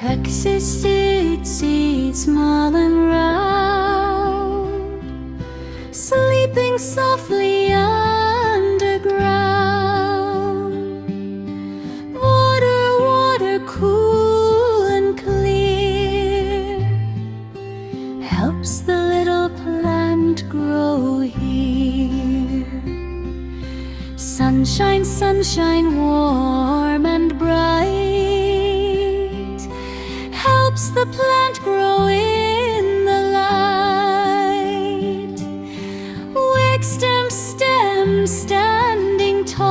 Seed, small and round, sleeping softly underground. Water, cool and clear, helps the little plant grow here. Sunshine, warm and bright, helps the plant grow in the light. Wick stem, standing tall,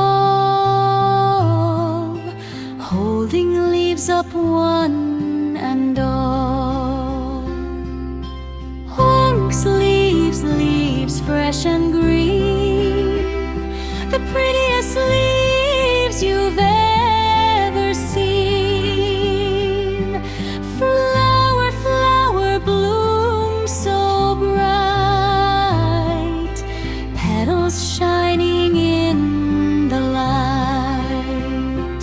holding leaves up one and all. Hunks, leaves fresh and green, the prettiest leaves you've ever seen. Flower, bloom so bright, petals shining in the light.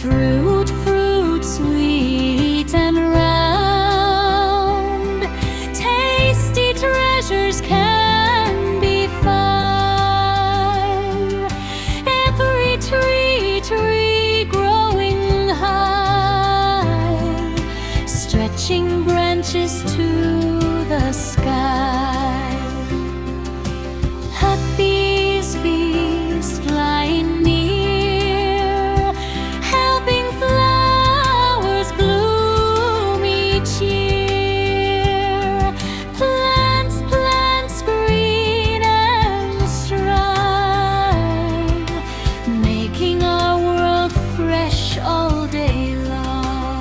Fruit, sweet and round, tasty treasures can be found. Every tree growing high, stretching branches to